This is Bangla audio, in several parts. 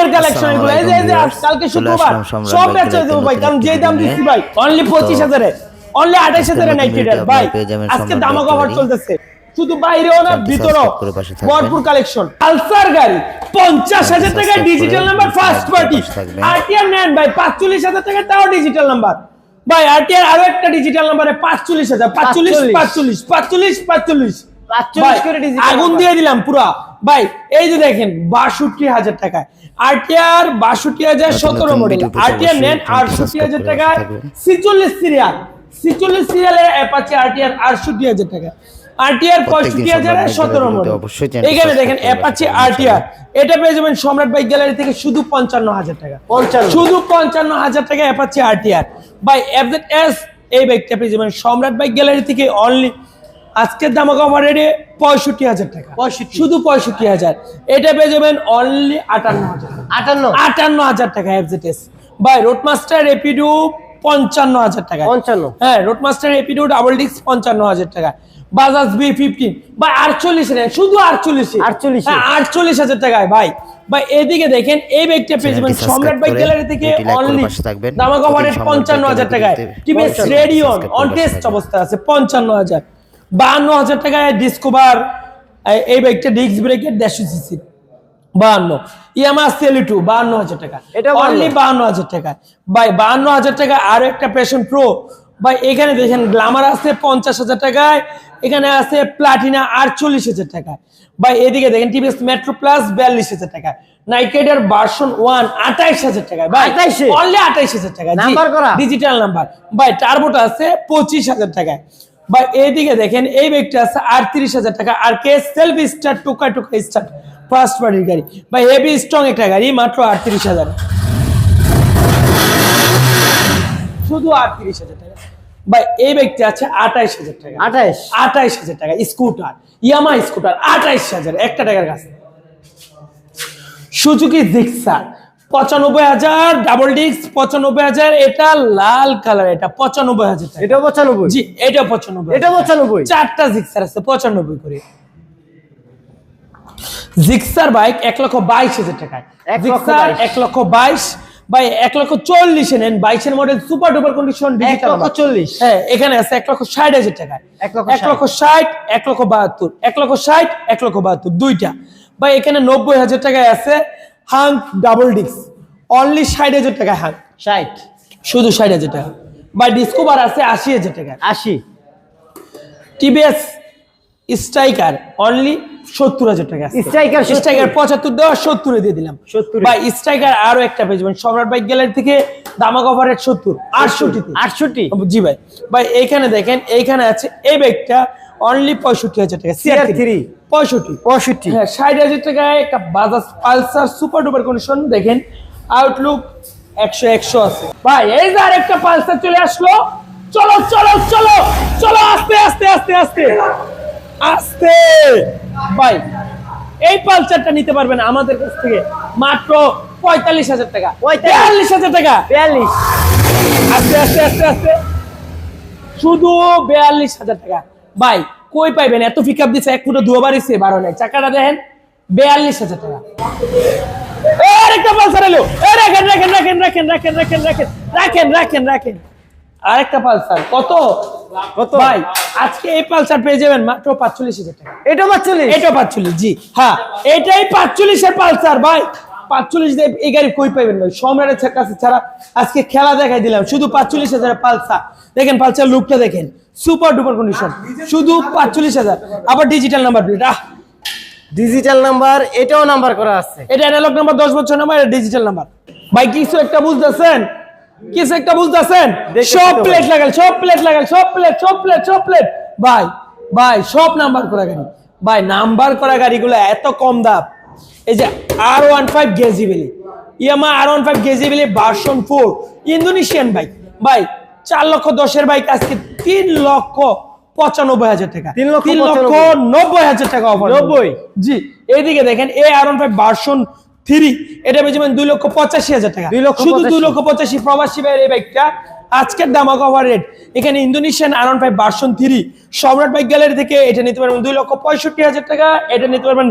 দিনের কালেকশন এগুলো। এই যে কালকে শুক্রবার সব বেচে দেব ভাই, কারণ যে দাম দিচ্ছি ভাই অনলি 25,000 এ, অনলি 28,000 এ নাইট রাইডার ভাই। আজকে দামাক অফার চলতেছে, শুধু বাইরেও না ভিতরেও ভরপুর কালেকশন। পালসার গাড়ি 50,000 টাকা digital number first party. RTR নেন ভাই 45,000 টাকা, তাও ডিজিটাল নাম্বার ভাই। আরটিআর আরো একটা ডিজিটাল নাম্বারে 45,000, 45 করে আগুন দিয়ে দিলাম পুরা ভাই। এই যে দেখেন 62,000 টাকা আরটিআর, 62,000 17 মডেল আরটিআর নেন 68,000 টাকা। 46 সিরিয়ালের অ্যাপাচি আরটিআর 68,000 টাকা। আরটিআর 65,000 এর 17 মডেল। এখানে দেখেন অ্যাপাচি আরটিআর, এটা পেয়ে যাবেন সম্রাট বাইক গ্যালারি থেকে শুধু 55,000 টাকা। শুধু 55,000 টাকা অ্যাপাচি আরটিআর বাই এফজেডএস। এই বাইকটা পেয়ে যাবেন সম্রাট বাইক গ্যালারি থেকে অনলি আজকের দাম অফার রেটে 65,000 টাকা। শুধু 65,000। এটা পেয়ে যাবেন অনলি 58,000 টাকা এফজেডএস বাই। রোডমাস্টার রেপিডো 55,000 টাকা। হ্যাঁ, রোডমাস্টার রেপিডো ডাবল ডিস্ক 55,000 টাকা। বাজাজ B15 ভাই 48 নেন, শুধু 48,000 টাকায় ভাই। ভাই এদিকে দেখেন এই বাইকটা পেয়ে যাবেন সম্রাট বাইক গ্যালারি থেকে অনলি দামাক অফারে 55,000 টাকায়। টিভিএস রেডিয়ন অন টেস্ট অবস্থায় আছে 55,000। 52,000 টাকায় ডিসকভার এই বাইকটা ডিস্ক ব্রেকের 150 সিসি 52। ইয়ামাহা সেলিটু 52,000 টাকা, এটা অনলি 52,000 টাকা ভাই। 52,000 টাকা আরো একটা প্যাশন প্রো ভাই। এখানে দেখেন গ্ল্যামার আছে 50,000 টাকায়, এখানে আছে প্লাটিনা 48,000 টাকা ভাই। এদিকে দেখেন টিভিএস মেট্রো প্লাস 42,000 টাকা। নাইট রাইডার ভার্সন 1 28,000 টাকা ভাই, অনলি 28,000 টাকা ডিজিটাল নাম্বার ভাই। টার্বোটা আছে 25,000 টাকায় ভাই। এইদিকে দেখেন এই বাইকটা আছে 38,000 টাকা। আর কে সেলফ স্টার্ট টুকা স্টার্ট ফার্স্ট পার্টির গাড়ি ভাই, হেভি স্ট্রং একটা গাড়ি, মাত্র 38,000, শুধু 38,000 টাকা ভাই। এই বাইকটা আছে 28,000 টাকা। 28,000 টাকা স্কুটার, ইয়ামাহা স্কুটার 28,000, একটা টাকার কাছে। সুজুকি জিক্সার 95,000 ডাবল ডিস্ক 95,000, এটা লাল কালার, এটা 95,000 টাকা। এটা 95 জি, এটা 95, এটা 95। চারটা জিক্সার আছে 95 করে। জিক্সার বাইক 1,22,000 টাকায়। জিক্সার 1,22,000 ভাই, 1,40,000 নেন 22 model super duper condition digital 1,40,000। হ্যাঁ, এখানে আছে 1,60,000 টাকায়। 1,60,000 1,72 1,60,000 1,72 দুইটা ভাই। এখানে 90,000 টাকায় আছে হাঙ্ক ডাবল ডিস্ক, অনলি 60,000 টাকা হাঙ্ক, 60, শুধু 60,000 টাকা ভাই। ডিসকভার আছে 80,000 টাকা, 80। টিভিএস স্ট্রাইকার অনলি 70,000 টাকা। স্ট্রাইকার 75 দেওয়া 70 দিয়ে দিলাম ভাই। স্ট্রাইকার আরো একটা পেয়ে যাবেন সম্রাট বাইক গ্যালারি থেকে দামাক অফার রেট 70 68 জি ভাই। ভাই এইখানে দেখেন এইখানে আছে এই বাইকটা অনলি 65,000 টাকা। CR3 65 হ্যাঁ 60,000 টাকায় একটা Bajaj Pulsar super duper condition. দেখেন আউটলুক 100 আছে ভাই। এই যে আরেকটা পালসার চলে আসলো, চলো চলো চলো চলো আস্তে আস্তে আস্তে আস্তে আস্তে ভাই। এই পালসারটা নিতে পারবেন আমাদের কাছ থেকে মাত্র 45,000 টাকা, 42,000 টাকা, 42। আস্তে আস্তে আস্তে আস্তে শুধু 42,000 টাকা ভাই। কই পাইবেন এত পিকআপ দিছে, 1 ফুটে দুবার ইসে 12 নাই। চাকাটা দেখেন 42,000 টাকা। আরেকটা পালসার এলো, রাখেন রাখেন রাখেন রাখেন রাখেন রাখেন রাখেন রাখেন রাখেন রাখেন। আরেকটা পালসার কত কত ভাই? আজকে এই পালসার পেয়ে যাবেন মাত্র 45,000 টাকা। এটা 45, এটা 45 জি হ্যাঁ, এটাই 45 এর পালসার ভাই। 45 দিয়ে এই গাড়ি কই পাইবেন ভাই? সম্রাটের কাছে ছাড়া আজকে খেলা দেখাই দিলাম। শুধু 45,000 পালসার। দেখেন পালসার লুকটা দেখেন, সুপার ডুপার কন্ডিশন, শুধু 45,000। আবার digital number plate, digital number, এটাও নাম্বার করা আছে। এটা অ্যানালগ নাম্বার 10 বছর নাম্বার, এটা ডিজিটাল নাম্বার ভাই। কিছু একটা বুঝতেছেন? কিছু একটা বুঝতেছেন? সব প্লেট লাগাল, সব প্লেট লাগাল, সব প্লেট সব প্লেট সব প্লেট ভাই। ভাই সব নাম্বার করা গাড়ি ভাই। নাম্বার করা গাড়িগুলো এত কম দাম। এই যে R15 গেজিবেলি, ইয়ামাহা R15 গেজিবেলি ভার্সন 4 ইন্দোনেশিয়ান বাইক ভাই। 4,10,000 বাইক আজকে 3,95,000 টাকা, 3,90,000 টাকা অফার 90 জি। এইদিকে দেখেন এই R15 ভার্সন 3 এটা পেয়ে যাবেন 2,85,000 টাকা। শুধু 2,85,000 প্রবাসী ভাইয়ের এই বাইকটা আজকের দামাকা অফার রেট। এখানে ইন্দোনেশিয়ান R15 ভার্সন 3 সম্রাট বাইক গ্যালারি থেকে এটা নিতে পারবেন 2,65,000 টাকা। এটা নিতে পারবেন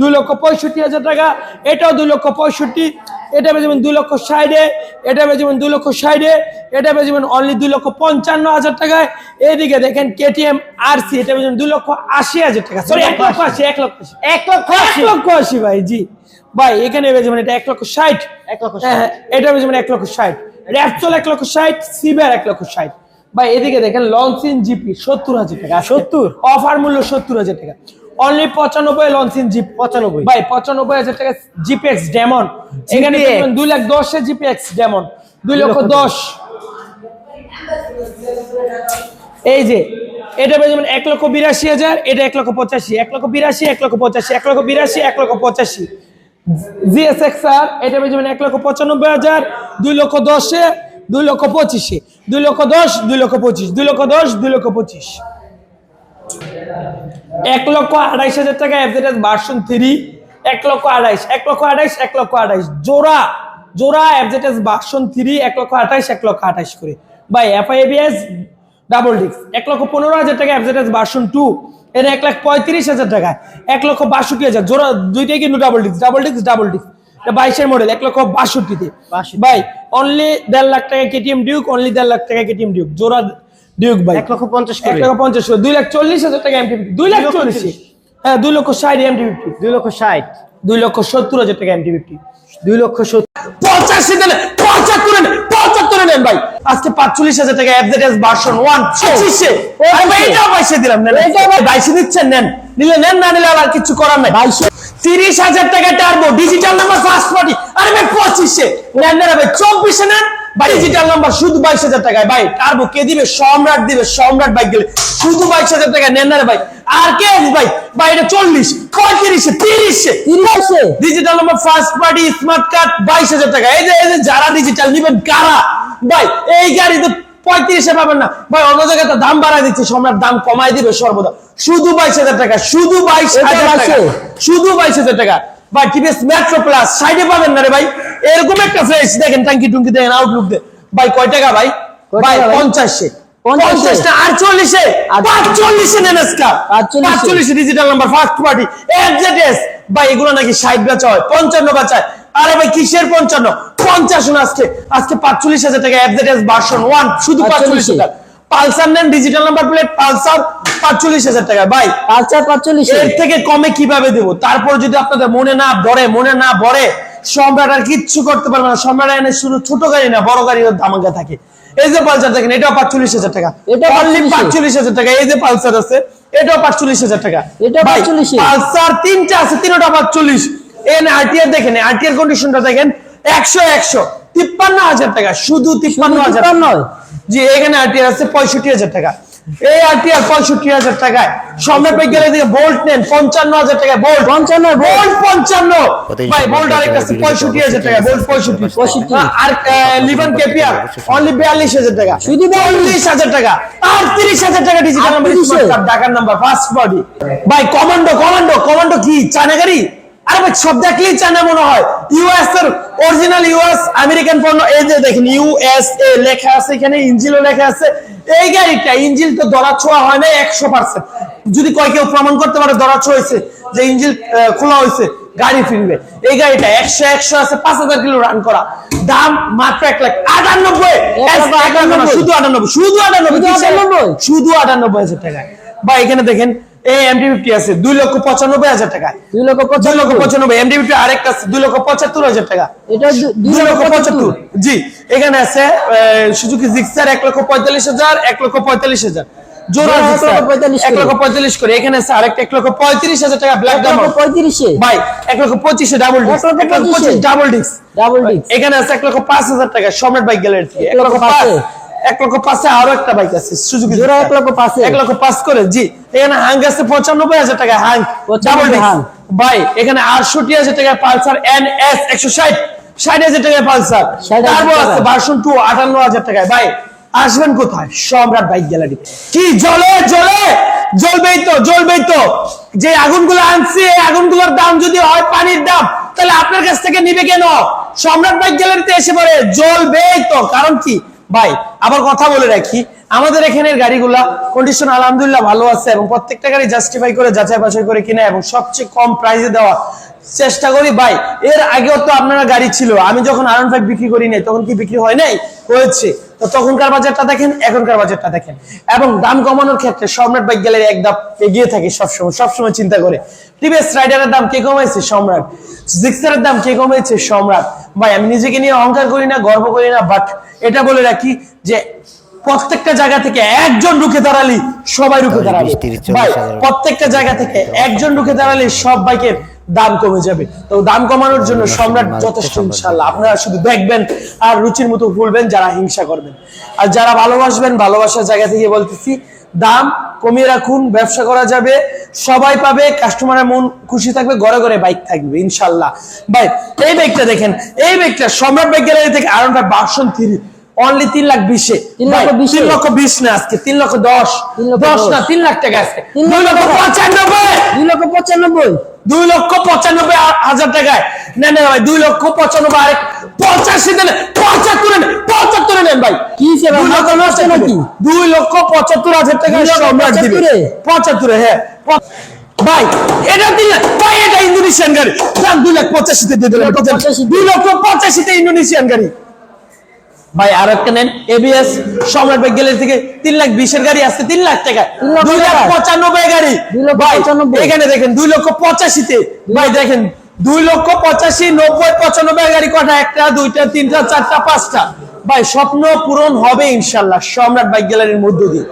2,65,000 টাকা। এটাও 2,65,000। এটা পেয়ে যাবেন 2,60,000। এটা পেয়ে যাবেন 2,60,000। এটা পেয়ে যাবেন অনলি 2,55,000 টাকায়। এইদিকে দেখেন KTM RC এটা পেয়ে যাবেন 2,80,000 টাকা। সরি 1,80,000 ভাই। জি ভাই এখানে পেয়ে যাবেন এটা 1,60,000। এটা পেয়ে যাবেন 1,60,000। Repsol 1,60,000, CBR 1,60,000। ভাই এদিকে দেখেন লঞ্চিন জিপি 70,000 টাকা। 70 অফার মূল্য 70,000 টাকা। অনলি 95 লঞ্চিন জিপ 95 ভাই 95,000 টাকা। জিপিএক্স ডেমন এখানে পেয়ে 2,10,000 এর জিপিএক্স ডেমন 2,10,000। এই যে এটা পেয়ে যাবেন 1,82,000। এটা 1,85,000, 1,82,000, 1,85,000, 1,82,000, 1,85,000। GSX-R এটা পেয়ে যাবেন 1,95,000, 2,10,000, 2,25,000, 2,10,000, 2,25,000, 2,10,000, 2,25,000। 1,28,000 টাকা FZS ভার্সন 3 1,28,000, 1,28,000, 1,28,000 জোড়া FZS ভার্সন 3 1,28,000, 1,28,000 করে। ভাই FIABS ডাবল ডিস্ক 1,15,000 টাকা FZS ভার্সন 2 এটা 1,35,000 টাকা। 1,62,000 জোড়া দুইটাই কিন্তু ডাবল ডিস্ক এটা 22 মডেল 1,62,000 তে। ভাই অনলি 1.5 লাখ টাকা KTM ডিউক, অনলি 1.5 লাখ টাকা KTM ডিউক জোড়া ডিউক ভাই 1,50,000 করে। 1,50,000 2,40,000 টাকা MT50 2,40,000। হ্যাঁ 2,60,000 MT50 2,60,000 2,70,000 টাকা MT50 2,70,000 85 দেন 75 নেন ভাই আজকে 45,000 টাকা FZS ভার্সন 1 25 আরে ভাই এটাও পয়সা দিলাম না এটা ভাই 22 দিচ্ছেন নেন নিলে নেন না নিলে আর কিছু করার নাই 30,000 টাকা turbo digital number first party আরে ভাই 25 নেন না ভাই 24 নেন ভাই ডিজিটাল নাম্বার শুধু 22,000 টাকায় ভাই টার্বো কে দিবে সম্রাট বাইক গেলে শুধু 22,000 টাকা নেন না ভাই আর কে ভাই ভাই এটা 40 35 30 digital number first party smart card 22,000 টাকা। এই যে যারা ডিজিটাল নেবেন কারা ভাই এই গাড়ি তো 35 পাবেন না ভাই অন্য জায়গায় তো দাম বাড়ায় দিচ্ছে সম্রাট দাম কমায় দিবে সর্বদা শুধু 22,000 টাকা শুধু 22,000 টাকা ভাই টিভিএস মেট্রো প্লাস সাইডে পাবেন না রে ভাই এরকম একটা ফ্রেশ দেখেন ট্যাঙ্কি টুঙ্কি দেখেন আউটলুক দে ভাই কয় টাকা ভাই 50 50 না 48 45 নেন আজকে 45 digital number first party FZS ভাই এগুলো নাকি 60 বেচা হয় 55 বেচায় আরে ভাই কিসের 55 50 না আজকে 45,000 টাকা FZS ভার্সন 1 শুধু 45 টাকা। পালসার নেন ডিজিটাল নাম্বার প্লেট পালসার 45,000 টাকা ভাই পালসার 45 এর থেকে কমে কিভাবে দেব তারপর যদি আপনাদের মনে না ভরে সম্রাট আর কিচ্ছু করতে পারবে না সম্রাট এনে শুধু ছোট গাড়ি না বড় গাড়ির দামাকা থাকে। এই যে পালসার দেখেন এটাও 45,000 টাকা এটা অনলি 45,000 টাকা। এই যে পালসার আছে এটাও 45,000 টাকা এটা 45 পালসার তিনটা আছে তিনটা 45 এন আরটিআর দেখেন আরটিআর কন্ডিশনটা দেখেন 100 53,000 টাকা শুধু 53,000 জি এখানে আরটিআর আছে 65,000 টাকা এই আরটিআর 65,000 টাকায় সম্রাট বাইক গেলে দিকে বোল্ট নেন 55,000 টাকা বোল্ট 55 ভাই বোল্ট আরেকটা আছে 65,000 টাকা বোল্ট 65 আর লিভান কেপিয়ার অনলি 42,000 টাকা শুধু 42,000 টাকা আর 30,000 টাকা ডিজিটাল নাম্বার ঢাকার নাম্বার ফার্স্ট বডি ভাই কমান্ডো কি চায়না গাড়ি আরে ভাই সব দেখলেই চায়না মনে হয় ইউএস এর অরিজিনাল ইউএস আমেরিকান পণ্য এই যে দেখেন ইউএসএ লেখা আছে এখানে ইঞ্জিনও লেখা আছে এই গাড়িটা ইঞ্জিন তো দরা ছোঁয়া হয় না 100% যদি কেউ প্রমাণ করতে পারে দরা ছোঁয়াছে যে ইঞ্জিন খোলা হয়েছে গাড়ি ফিরবে এই গাড়িটা 100 আছে 5,000 কিলো রান করা দাম মাত্র 1,98,000 শুধু 98,000 টাকা বা এখানে দেখেন এই MT50 আছে 2,95,000 টাকা 2,95,000 MT50 আরেকটা আছে 2,75,000 টাকা এটা 2,75,000 জি এখানে আছে সুজুকি জিক্সার 1,45,000 1,45,000 জোড়া 1,45 করে এখানে আছে আরেকটা 1,35,000 টাকা ব্ল্যাক ডায়মন্ড 35 ভাই 1,25,000 ডাবল ডিস্ক 1,25,000 ডাবল ডিস্ক এখানে আছে 1,05,000 টাকা সম্রাট বাইক গ্যালারি থেকে 1,05,000 আরো একটা বাইক আছে সুজুকি জোড়া 1,05,000 করে জি এখানে হাং আছে 95,000 টাকা হাং ডাবল ডিস্ক ভাই এখানে 68,000 টাকা পালসার NS 160 60,000 টাকা পালসার তারপর আছে ভার্সন 2 58,000 টাকা ভাই আসবেন কোথায় সম্রাট বাইক গ্যালারি কি জ্বলবেই তো যে আগুনগুলো আনছে এই আগুনগুলোর দাম যদি হয় পানির দাম তাহলে আপনার কাছ থেকে নিবে কেন? সম্রাট বাইক গ্যালারিতে এসে পড়ে জ্বলবেই তো। কারণ কি ভাই, আবার কথা বলে রাখি, আমাদের এখানের গাড়িগুলা কন্ডিশন আলহামদুলিল্লাহ ভালো আছে এবং প্রত্যেকটা গাড়ি জাস্টিফাই করে যাচাই বাছাই করে কিনা এবং সবচেয়ে কম প্রাইসে দেওয়া চেষ্টা করি ভাই। এর আগেও তো আপনারা গাড়ি ছিল, আমি যখন R15 বিক্রি করি নাই তখন কি বিক্রি হয় নাই? হয়েছে। তো তখনকার বাজারটা দেখেন, এখনকার বাজারটা দেখেন, এবং দাম কমানোর ক্ষেত্রে সম্রাট বাইক গ্যালারি এক ধাপ এগিয়ে থাকে সবসময় চিন্তা করে। টিভিএস রাইডারের দাম কে কমাইছে? সম্রাট। জিক্সারের দাম কে কমাইছে? সম্রাট। ভাই আমি নিজেকে নিয়ে অহংকার করি না, গর্ব করি না, বাট এটা বলে রাখি যে প্রত্যেকটা জায়গা থেকে একজন রুখে দাঁড়ালি সবাই রুখে দাঁড়াবে ভাই। প্রত্যেকটা জায়গা থেকে একজন রুখে দাঁড়ালে সব বাইকের দাম কমে যাবে। তো দাম কমানোর জন্য সম্রাট যথেষ্ট ইনশাআল্লাহ। আপনারা শুধু দেখবেন আর রুচির মতো ভুলবেন, যারা হিংসা করবেন। আর যারা ভালোবাসবেন, ভালোবাসার জায়গা থেকে বলতেছি দাম কমিয়ে রাখুন, ব্যবসা করা যাবে, সবাই পাবে, কাস্টমারের মন খুশি থাকবে, ঘরে ঘরে বাইক থাকবে ইনশাআল্লাহ। ভাই এই বাইকটা দেখেন, এই বাইকটা সম্রাট বাইক গ্যালারি থেকে R15 ভার্সন 3 অনলি 3,20,000 3,20,000 না আজকে 3,10,000 না 3 লাখ টাকা আজকে 2,95,000 2,95,000 টাকায় নেন ভাই। 2,95,000 আরে 85 দেন, 75 নেন ভাই। কি সে ভাই নাকি 2,75,000 টাকা সম্রাট দিবে 75। হ্যাঁ ভাই এটা 3 লাখ ভাই, এটা ইন্দোনেশিয়ান গাড়ি, দাম 2,85,000 তে দিয়ে দিলাম। 2,85,000 তে ইন্দোনেশিয়ান গাড়ি ভাই। আর একটা নেন এবিএস সম্রাট বাইক গ্যালারি থেকে 3,20,000 গাড়ি আসছে 3 লাখ টাকা 2,95,000 গাড়ি ভাই। এখানে দেখেন 2,85,000 তে ভাই, দেখেন 2,85,000 90 95 গাড়ি কটা? একটা, দুইটা, তিনটা, চারটা, পাঁচটা ভাই। স্বপ্ন পূরণ হবে ইনশাআল্লাহ সম্রাট বাইক গ্যালারির মধ্য দিয়ে।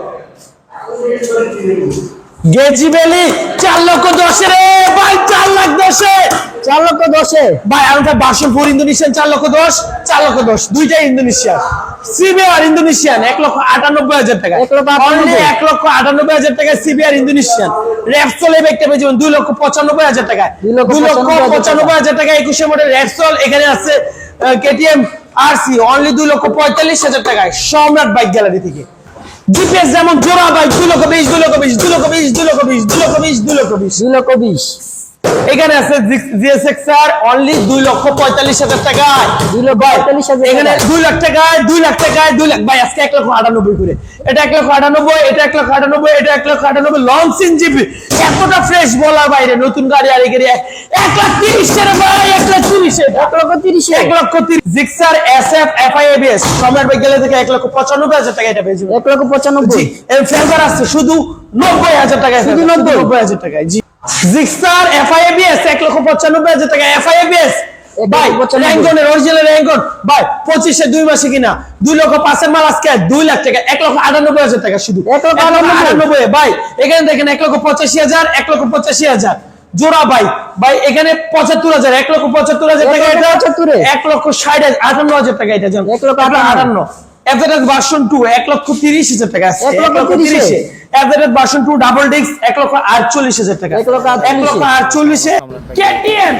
গেজি ভ্যালি 4,10,000 রে ভাই, 4,10,000 4,10,000 ভাই। আর ওটা ভার্সন 4 ইন্দোনেশিয়ান 4,10,000 4,10,000 দুইটাই ইন্দোনেশিয়ান। সিবিআর ইন্দোনেশিয়ান 1,98,000 টাকা, 1,98,000 টাকা সিবিআর ইন্দোনেশিয়ান। রেপসল এই বাইকটা পেয়ে যাবেন 2,95,000 টাকায়, 2,95,000 টাকা 21 মডেল রেপসল। এখানে আছে কেটিএম আরসি অনলি 2,45,000 টাকায় সম্রাট বাইক গ্যালারি থেকে। জিপিএস যেমন জোড়া বাইক 2,20,000 এখানে আছে জিএসএক্সআর অনলি 2,45,000 টাকায়। এখানে 2 লাখ টাকায় 2 লাখ ভাই আজকে 1,98,000 করে। এটা 1,98,000, এটা 1,98,000, এটা 1,98,000 লঞ্চিং জিপি। এতটা ফ্রেশ বলার বাইরে নতুন গাড়ি আর এই গাড়ি 1,30,000 ভাই, 1,30,000 1,30,000 জিক্সার এসএফ এফআই এবিএস সম্রাট বাইক গ্যালারি থেকে 1,95,000 টাকা এটা পেয়েছি। 1,95,000 এর ফেভার আছে শুধু 90,000 টাকায়, শুধু 90,000 টাকায়। জি জিক্সার এফআইএবিএস 1,95,000 টাকা এফআইএবিএস ভাই। র্যাঙ্গনের অরিজিনাল র্যাঙ্গন ভাই 25 এ 2 মাসে কিনা 2,05,000 এর মাল আজকে 2 লাখ টাকা 1,98,000 টাকা শুধু 1,98,000 ভাই। এখানে দেখেন 1,85,000 1,85,000 জোড়া ভাই। ভাই এখানে 75,000 1,75,000 টাকা, এটা 1,60,000 58,000 টাকা এটা যেমন 1,58,000 এফজেড ভার্সন 2 1,30,000 টাকা আছে 1,30,000 এফজেড ভার্সন 2 ডাবল ডিস্ক 1,48,000 টাকা 1,48,000 কেটিএম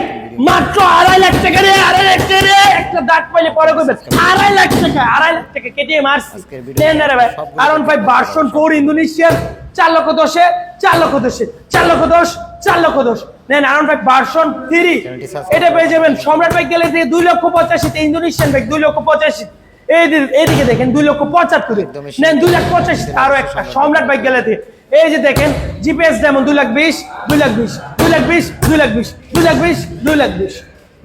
মাত্র 2.5 লাখ টাকা রে 2.5 লাখ টাকা রে। একটা দাঁত পাইলে পরে কইবেন 2.5 লাখ টাকা 2.5 লাখ টাকা কেটিএম আরসি নেন রে ভাই। R15 ভার্সন 4 ইন্দোনেশিয়ান 4,10,000 4,10,000 4,10,000 নেন। R15 ভার্সন 3 এটা পেয়ে যাবেন সম্রাট বাইক গ্যালারি থেকে 2,85,000 তে ইন্দোনেশিয়ান বাইক 2,85,000। এইদিকে দেখেন 2,75,000 নেন 2,85,000 আরো একটা সম্রাট বাইক গ্যালারি। এই যে দেখেন জিপিএস যেমন 2,20,000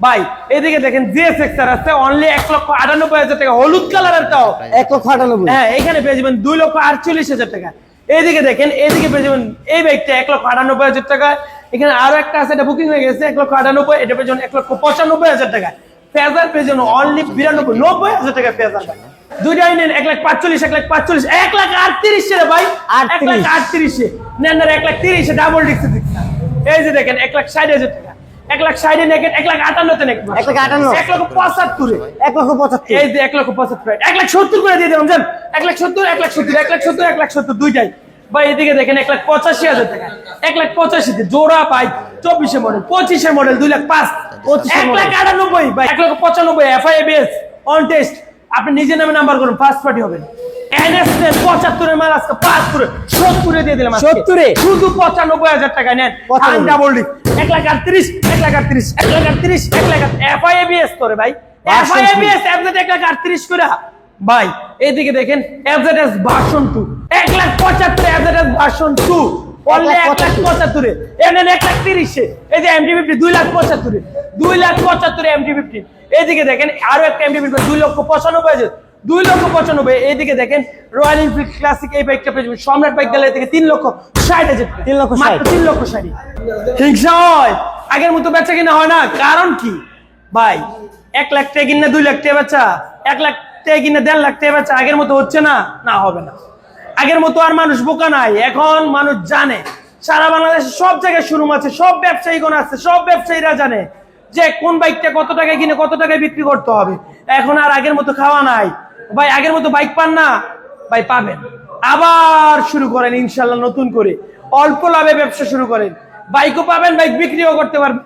ভাই। এইদিকে দেখেন জিএসএক্সআর আছে অনলি 1,98,000 টাকা হলুদ কালারের, তাও 1,98,000। হ্যাঁ এখানে পেয়ে যাবেন 2,48,000 টাকা। এইদিকে দেখেন, এইদিকে পেয়ে যাবেন এই বাইকটা 1,98,000 টাকা। এখানে আরো একটা আছে, এটা বুকিং হয়ে গেছে 1,98,000, এটা পেয়ে যাবেন 1,95,000 টাকা। ফেজার পেয়ে যাবেন অনলি 90,000 টাকা ফেজার ভাই। দুইটাই নেন 1,45,000 1,45,000 1,38,000 ভাই 1,38,000 নেন 1,30,000 ডাবল ডিস্ক। এই যে দেখেন 1,60,000 টাকা 1,60,000 নেকেট 1,58,000 তে নেকেট 1,75,000 এই যে 1,75,000 1,70,000 করে দিয়ে দিলাম জান 1,70,000 দুইটাই ভাই। এদিকে দেখেন 1,85,000 টাকা 1,85,000 তে জোড়া পাই 24 মডেল 25 মডেল 2,05,000 1,98,000 ভাই 1,95,000 এফআইএবিএস অন টেস্ট আপনি নিজের নামে নাম্বার করুন, ফার্স্ট পার্টি হবেন। এনএস 75 এর মাল আজকে 75 70 দিয়ে দিলাম, 70 শুধু 95,000 টাকা নেন। ঠান্ডা বললি 1,38,000 1,38,000 1,38,000 1,38,000 এফআইএবিএস করে ভাই, এফআইএবিএস এফজেড 1,38,000 করে ভাই। এইদিকে দেখেন FZS version 2 1,75,000 FZS version 2 only 1,75,000 এনেন 1,30,000 এই যে MT-50 2,75,000 2,75,000 MT-50। এইদিকে দেখেন আরো একটা MT-50 2,95,000 2,95,000। এইদিকে দেখেন রয়্যাল এনফিল্ড ক্লাসিক এই বাইকটা পেয়ে যাবেন সম্রাট বাইক গ্যালারি থেকে 3,60,000 মাত্র 3,60,000। হিংসা হয়, আগের মতো বেচা কিনা হয় না, কারণ কি ভাই 1 লাখ টাকা কিনে 2 লাখ টাকা বেচা, 1 লাখ টাকা কিনে 1.5 লাখ টাকা বেচা আগের মতো হচ্ছে না, না হবে না। আগের মতো আর মানুষ বোকা নাই, এখন মানুষ জানে, সারা বাংলাদেশে সব জায়গায় শোরুম আছে, সব ব্যবসায়ীগণ আছে, সব ব্যবসায়ীরা জানে যে কোন বাইকটা কত টাকায় কিনে কত টাকায় বিক্রি করতে হবে। এখন আর আগের মতো খাওয়া নাই ভাই, আগের মতো বাইক পান না ভাই, পাবেন। আবার শুরু করেন ইনশাল্লাহ নতুন করে, অল্প লাভে ব্যবসা শুরু করেন, বাইকও পাবেন, বাইক বিক্রিও করতে পারবেন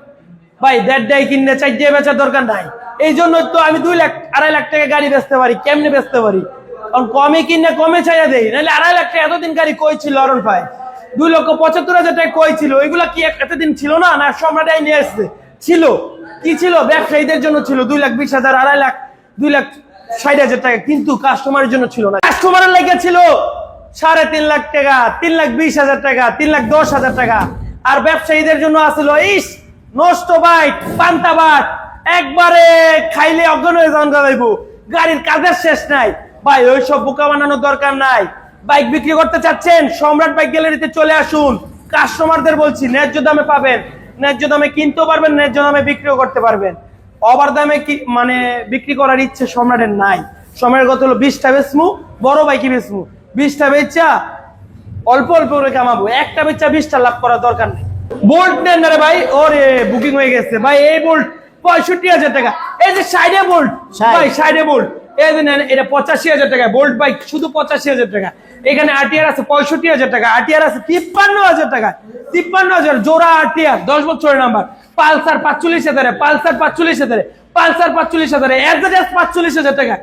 ভাই। 1.5 কিনে 4 দিয়ে বেচার দরকার নাই। এই জন্য তো আমি 2 লাখ 2.5 লাখ টাকা গাড়ি বেচতে পারি। কেমনে বেচতে পারি? কারণ কমে কিনে কমে চাইয়া দেই, নাহলে 2.5 লাখ টাকা এতদিন গাড়ি কই ছিল অরুণ ভাই? 2,75,000 টাকা কই ছিল? ওইগুলা কি এতদিন ছিল না? না সম্রাটাই নিয়ে আসছে? ছিল, কি ছিল? ব্যবসায়ীদের জন্য ছিল 2,20,000 2.5 লাখ 2,60,000 টাকা, কিন্তু কাস্টমারের জন্য ছিল না। কাস্টমারের লাগে ছিল 3.5 লাখ টাকা, 3,20,000 টাকা, 3,10,000 টাকা। আর ব্যবসায়ীদের জন্য আসছিল ইস নষ্ট বাইক পান্তা ভাত, একবারে খাইলে অজ্ঞান হয়ে যান যাইব, গাড়ির কাজের শেষ নাই ভাই। ওইসব বোকা বানানোর দরকার নাই। বাইক বিক্রি করতে চাচ্ছেন, সম্রাট বাইক গ্যালারিতে চলে আসুন। কাস্টমারদের বলছি ন্যায্য দামে পাবেন, ন্যায্য দামে কিনতেও পারবেন, ন্যায্য দামে বিক্রিও করতে পারবেন। ওভার দামে কি মানে বিক্রি করার ইচ্ছে সম্রাটের নাই। সম্রাটের কত হলো 20টা বেচমু, বড় বাইকই বেচমু, 20টা বেচা অল্প অল্প করে কামাবো, একটা বেচা 20টা লাভ করার দরকার নেই। বোল্ট নেন না রে ভাই, ওরে বুকিং হয়ে গেছে ভাই। এই বোল্ট 65,000 টাকা, এই যে সাইডে বোল্ট ভাই, সাইডে বোল্ট এই যে নেন, এটা 85,000 টাকা বোল্ট বাইক, শুধু 85,000 টাকা। এখানে আরটিআর আছে 65,000 টাকা, আরটিআর আছে 53,000 টাকা, 53,000 জোড়া আরটিআর 10 বছরের number. Pulsar 45,000, Pulsar 45,000, Pulsar 45,000, FZS 45,000 টাকা।